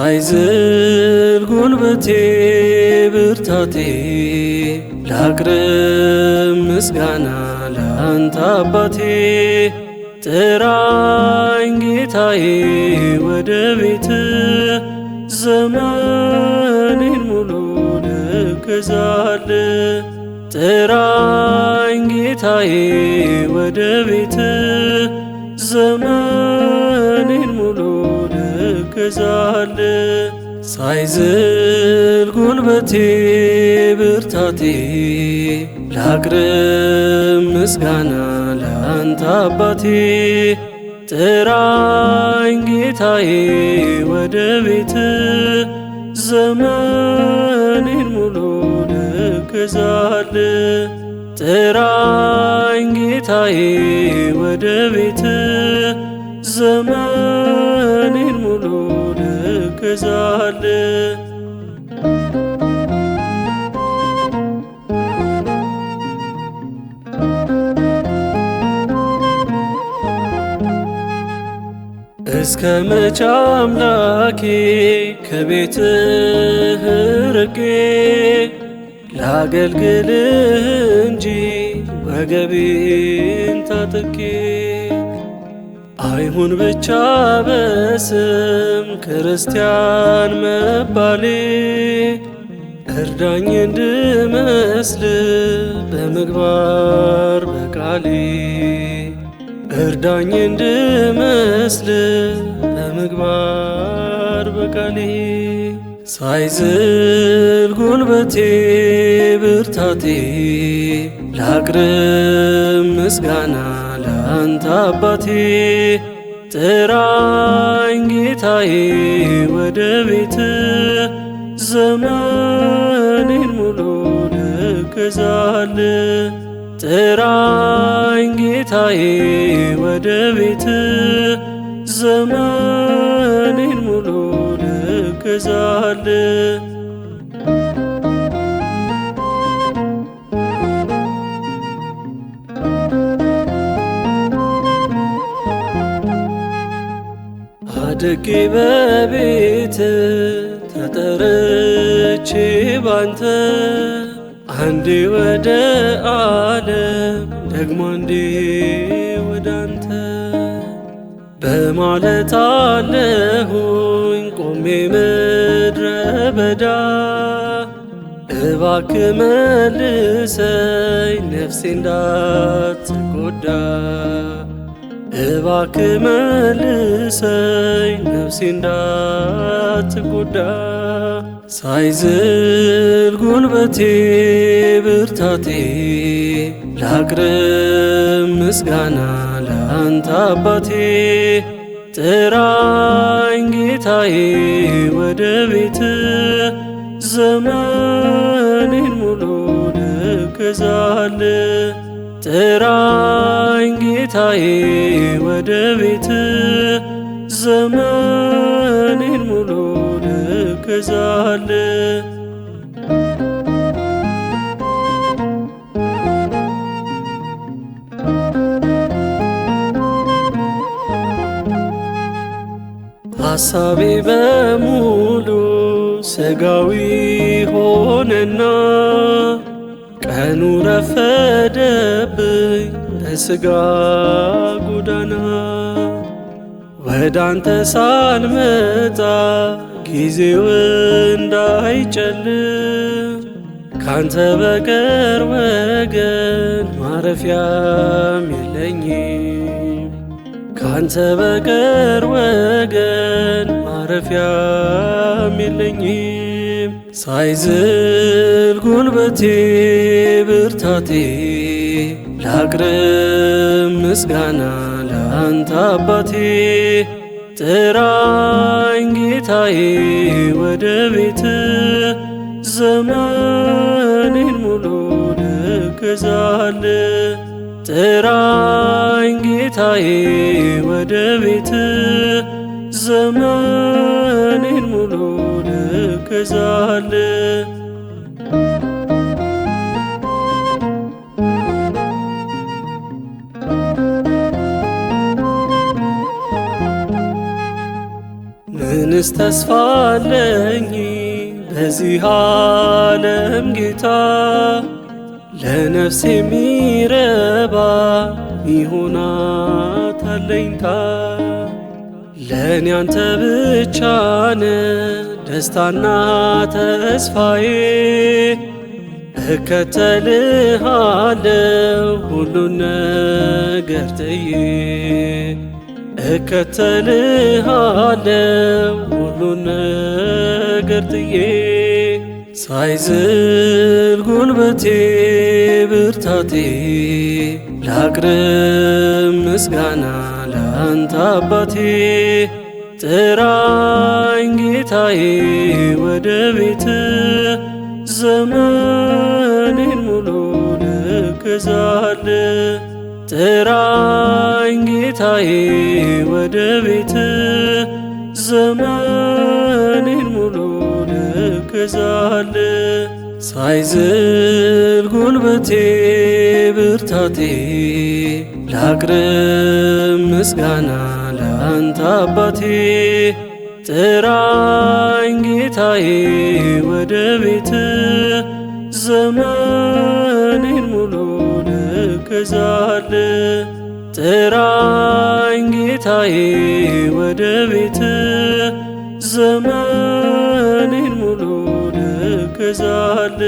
ሳይዝል ጉልበቴ ብርታቴ ላቅርብ ምስጋና ላንተ አባቴ። ጥራኝ ጌታዬ ወደ ቤት ዘመኔን ሙሉ ልገዛል። ጥራኝ ጌታዬ ወደ ቤት ዘመኔን ሙሉ ልገዛል። ሳይዝል ጉልበቴ ብርታቴ ላቅርብ ምስጋና ላንተ አባቴ። ጥራኝ ጌታዬ ወደ ቤት ዘመኔን ሙሉ ልገዛል። ጥራኝ ጌታዬ ወደ ቤት ዘመኔን ሙሉ ልገዛል። እስከ መቼ አምላኬ ከቤትህ ርቄ ላገልግልህ እንጂ ወገቤን ታጥቄ። አይሁን ብቻ በስም ክርስቲያን መባሌ እርዳኝ እንድመስል በምግባር በቃሌ። እርዳኝ እንድመስል በምግባር በቃሌ። ሳይዝል ጉልበቴ ብርታቴ ላቅርብ ምስጋና ላንተ አባቴ። ጥራኝ ጌታዬ ወደ ቤት ዘመኔን ሙሉ ልገዛል። ጥራኝ ጌታዬ ወደ ቤት ዘመኔን ሙሉ ልገዛል። አድጌ በቤት ተጠርቼ ባንተ አንዴ ወደ ዓለም ደግሞ አንዴ ወደ አንተ በማለት አለሁኝ ቆሜ ምድረ በዳ። እባክህ መልሰኝ ነፍሴ እንዳትጎዳ። እባክህ መልሰኝ ነፍሴ እንዳትጎዳ። ሳይዝል ጉልበቴ ብርታቴ ላቅርብ ምስጋና ላንተ አባቴ። ጥራኝ ጌታዬ ወደ ቤት ዘመኔን ሙሉ ልገዛል። ጥራኝ ጌታዬ ወደ ቤት ዘመኔን ሙሉ ልገዛል። ሐሳቤ በሙሉ ሥጋዊ ሆነና ቀኑ ረፈደብኝ በሥጋ ጎዳና። ወዳንተ ሳልመጣ ጊዜው እንዳይጨልም ካንተ በቀር ወገን ማረፊያም የለኝም። ካንተ በቀር ወገን ማረፊያም የለኝም። ሳይዝል ጉልበቴ ብርታቴ ላቅርብ ምስጋና ላንተ አባቴ። ጥራኝ ጌታዬ ወደ ቤት ዘመኔን ሙሉ ልገዛል። ጥራኝ ጥራኝ ጌታዬ ወደ ቤት ዘመኔን ሙሉ ልገዛል። ምንስ ተስፋ አለኝ በዚህ ዓለም ጌታ ለነፍሴ የሚረባ ሚሆናት አለኝታ። ለእኔ አንተ ብቻ ነህ ደስታና ተስፋዬ እከተልሃለሁ ሁሉን ነገር ጥዬ እከተልሃለሁ ሁሉን ነገር ጥዬ ሳይዝል ጉልበቴ ብርታቴ ላቅርብ ምስጋና ለአንተ አባቴ። ጥራኝ ጌታዬ ወደ ቤት ዘመኔን ሙሉ ልገዛል። ጥራኝ ጌታዬ ወደ ቤት ዘመኔን ሙሉ ልገዛል። ሳይዝል ጉልበቴ ብርታቴ ላቅርብ ምስጋና ለአንተ አባቴ። ጥራኝ ጌታዬ ወደ ቤት ዘመኔን ሙሉ ልገዛል። ጥራኝ ጌታዬ ወደ ቤት ዘመኔን ሙሉ ልገዛል።